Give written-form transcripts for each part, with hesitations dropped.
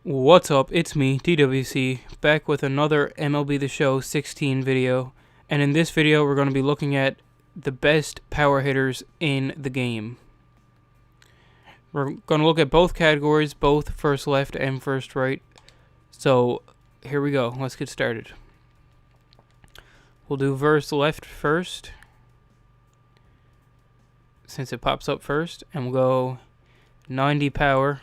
What's up, it's me, D.W.C, back with another MLB The Show 16 video, and in this video we're going to be looking at the best power hitters in the game. We're going to look at both categories, both first left and first right, so here we go, let's get started. We'll do versus left first, since it pops up first, and we'll go 90 power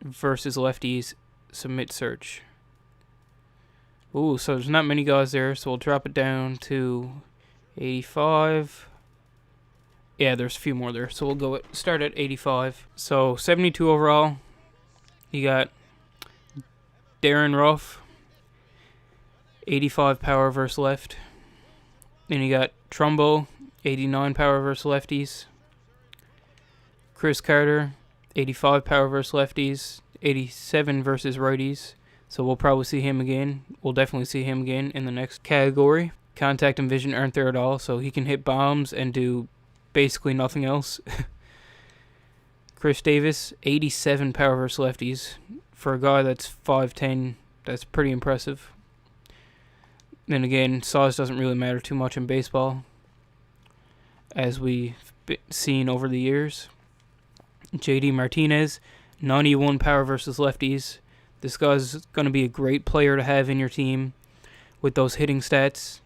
versus lefties, submit search. Ooh, so there's not many guys there, so we'll drop it down to 85. Yeah, there's a few more there, so we'll start at 85. So 72 overall. You got Darren Ruff, 85 power versus left. Then you got Trumbo, 89 power versus lefties. Chris Carter, 85 power versus lefties, 87 versus righties. So we'll probably see him again. We'll definitely see him again in the next category. Contact and vision aren't there at all, so he can hit bombs and do basically nothing else. Chris Davis, 87 power versus lefties. For a guy that's 5'10", that's pretty impressive. Then again, size doesn't really matter too much in baseball, as we've seen over the years. J.D. Martinez, 91 power versus lefties. This guy's going to be a great player to have in your team with those hitting stats.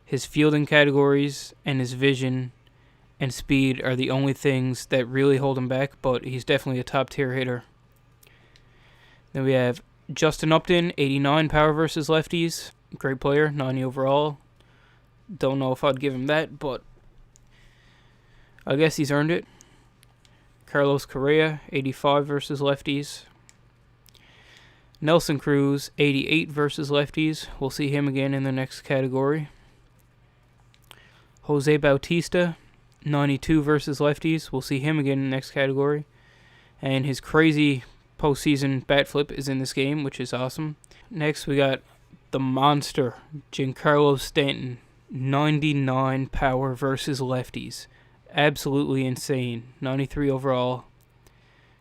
His fielding categories and his vision and speed are the only things that really hold him back, but he's definitely a top tier hitter. Then we have Justin Upton, 89 power versus lefties. Great player, 90 overall. Don't know if I'd give him that, but I guess he's earned it. Carlos Correa, 85 versus lefties. Nelson Cruz, 88 versus lefties. We'll see him again in the next category. Jose Bautista, 92 versus lefties. We'll see him again in the next category. And his crazy postseason bat flip is in this game, which is awesome. Next, we got the monster, Giancarlo Stanton, 99 power versus lefties. Absolutely insane. 93 overall.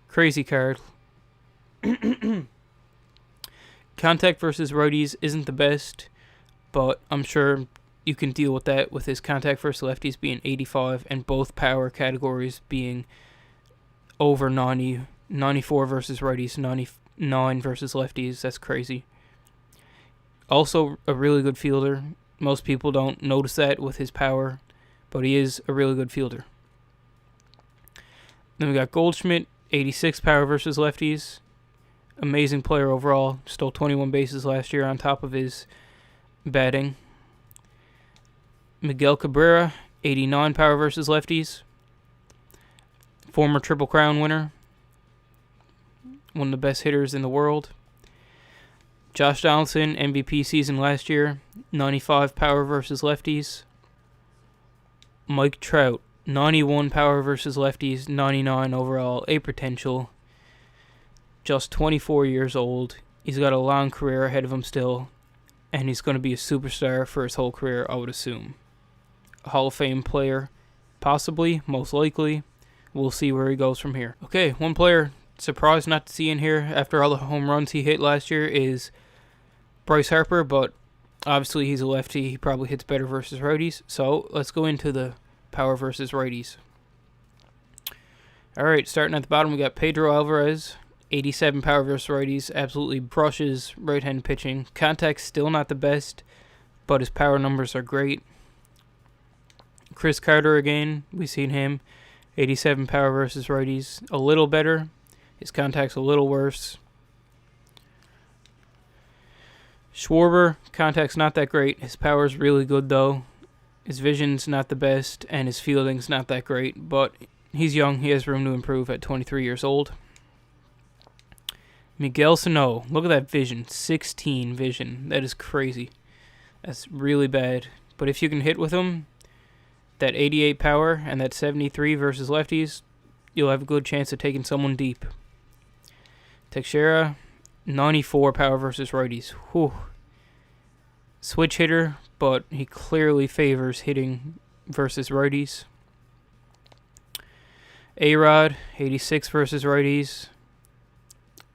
Crazy card. Contact versus righties isn't the best, but I'm sure you can deal with that with his contact versus lefties being 85 and both power categories being over 90. 94 versus righties, 99 versus lefties. That's crazy. Also a really good fielder. Most people don't notice that with his power, but he is a really good fielder. Then we got Goldschmidt, 86 power versus lefties. Amazing player overall. Stole 21 bases last year on top of his batting. Miguel Cabrera, 89 power versus lefties. Former Triple Crown winner. One of the best hitters in the world. Josh Donaldson, MVP season last year. 95 power versus lefties. Mike Trout, 91 power versus lefties, 99 overall, a potential. Just 24 years old. He's got a long career ahead of him still, and he's going to be a superstar for his whole career, I would assume. A Hall of Fame player, possibly, most likely. We'll see where he goes from here. Okay, one player surprised not to see in here after all the home runs he hit last year is Bryce Harper, but obviously he's a lefty. He probably hits better versus righties. So let's go into the power versus righties. Alright, starting at the bottom, we got Pedro Alvarez, 87 power versus righties. Absolutely brushes right-hand pitching. Contact's still not the best, but his power numbers are great. Chris Carter again, we've seen him. 87 power versus righties. A little better. His contact's a little worse. Schwarber, contact's not that great. His power's really good though. His vision's not the best, and his fielding's not that great, but he's young. He has room to improve at 23 years old. Miguel Sano, look at that vision. 16 vision. That is crazy. That's really bad. But if you can hit with him, that 88 power and that 73 versus lefties, you'll have a good chance of taking someone deep. Teixeira, 94 power versus righties. Whew. Switch hitter, but he clearly favors hitting versus righties. A-Rod, 86 versus righties.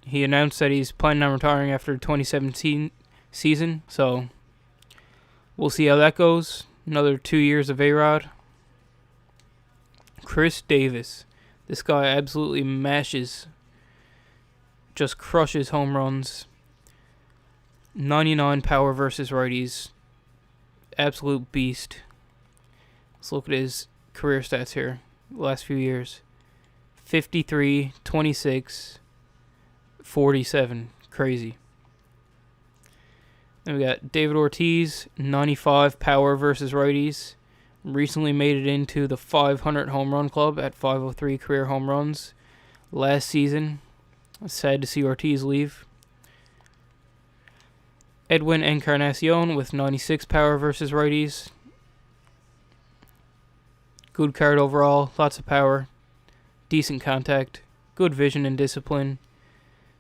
he announced that he's planning on retiring after the 2017 season, so we'll see how that goes. Another 2 years of A-Rod. Chris Davis. This guy absolutely mashes, just crushes home runs. 99 power versus righties. Absolute beast. Let's look at his career stats here. Last few years. 53, 26, 47. Crazy. Then we got David Ortiz, 95 power versus righties. Recently made it into the 500 home run club at 503 career home runs last season. Sad to see Ortiz leave. Edwin Encarnacion with 96 power versus righties. Good card overall, lots of power, decent contact, good vision and discipline.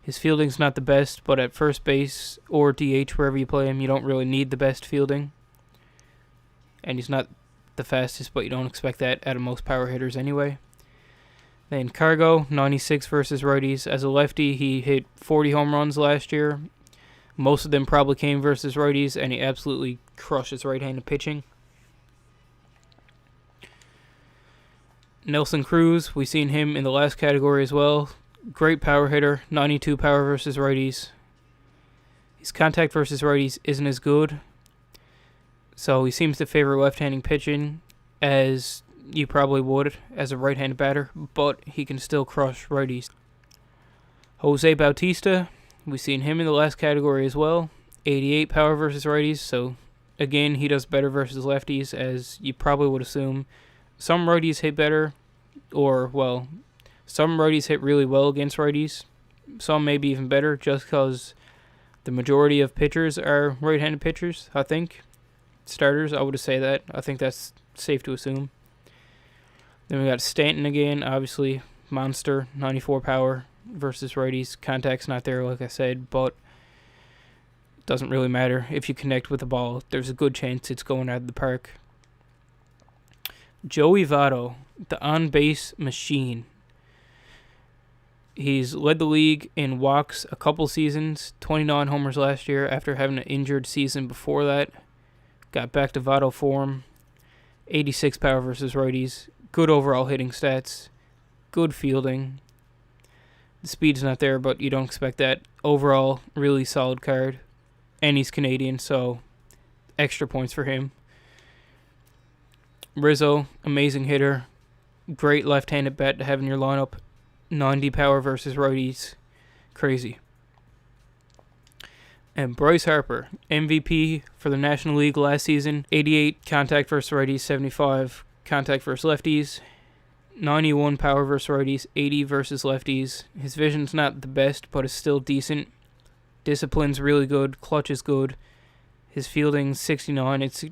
His fielding's not the best, but at first base or DH, wherever you play him, you don't really need the best fielding. And he's not the fastest, but you don't expect that out of most power hitters anyway. Then Cargo, 96 versus righties. As a lefty, he hit 40 home runs last year. Most of them probably came versus righties, and he absolutely crushes right-handed pitching. Nelson Cruz, we've seen him in the last category as well. Great power hitter, 92 power versus righties. His contact versus righties isn't as good, so he seems to favor left-handed pitching, as you probably would as a right-handed batter, but he can still crush righties. Jose Bautista, we've seen him in the last category as well. 88 power versus righties, so again, he does better versus lefties, as you probably would assume. Some righties hit better, or, well, some righties hit really well against righties. Some maybe even better, just because the majority of pitchers are right-handed pitchers, I think. Starters, I would say that. I think that's safe to assume. Then we got Stanton again, obviously. Monster, 94 power versus righties. Contact's not there, like I said, but it doesn't really matter. If you connect with the ball, there's a good chance it's going out of the park. Joey Votto, the on-base machine. He's led the league in walks a couple seasons, 29 homers last year after having an injured season before that. Got back to Votto form. 86 power versus righties. Good overall hitting stats. Good fielding. The speed's not there, but you don't expect that. Overall, really solid card. And he's Canadian, so extra points for him. Rizzo, amazing hitter. Great left-handed bat to have in your lineup. 90 power versus righties. Crazy. And Bryce Harper, MVP for the National League last season. 88 contact versus righties, 75 contact versus lefties. 91 power versus righties, 80 versus lefties. His vision's not the best, but it's still decent. Discipline's really good. Clutch is good. His fielding's 69. It's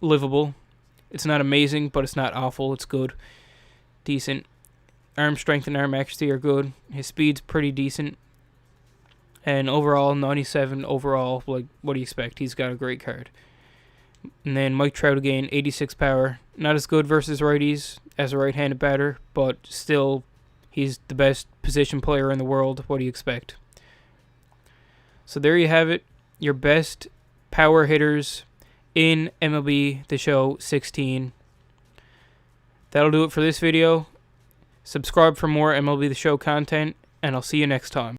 livable. It's not amazing, but it's not awful. It's good. Decent. Arm strength and arm accuracy are good. His speed's pretty decent. And overall, 97 overall. Like, what do you expect? He's got a great card. And then Mike Trout again, 86 power. Not as good versus righties as a right-handed batter, but still, he's the best position player in the world. What do you expect? So there you have it. Your best power hitters in MLB The Show 16. That'll do it for this video. Subscribe for more MLB The Show content, and I'll see you next time.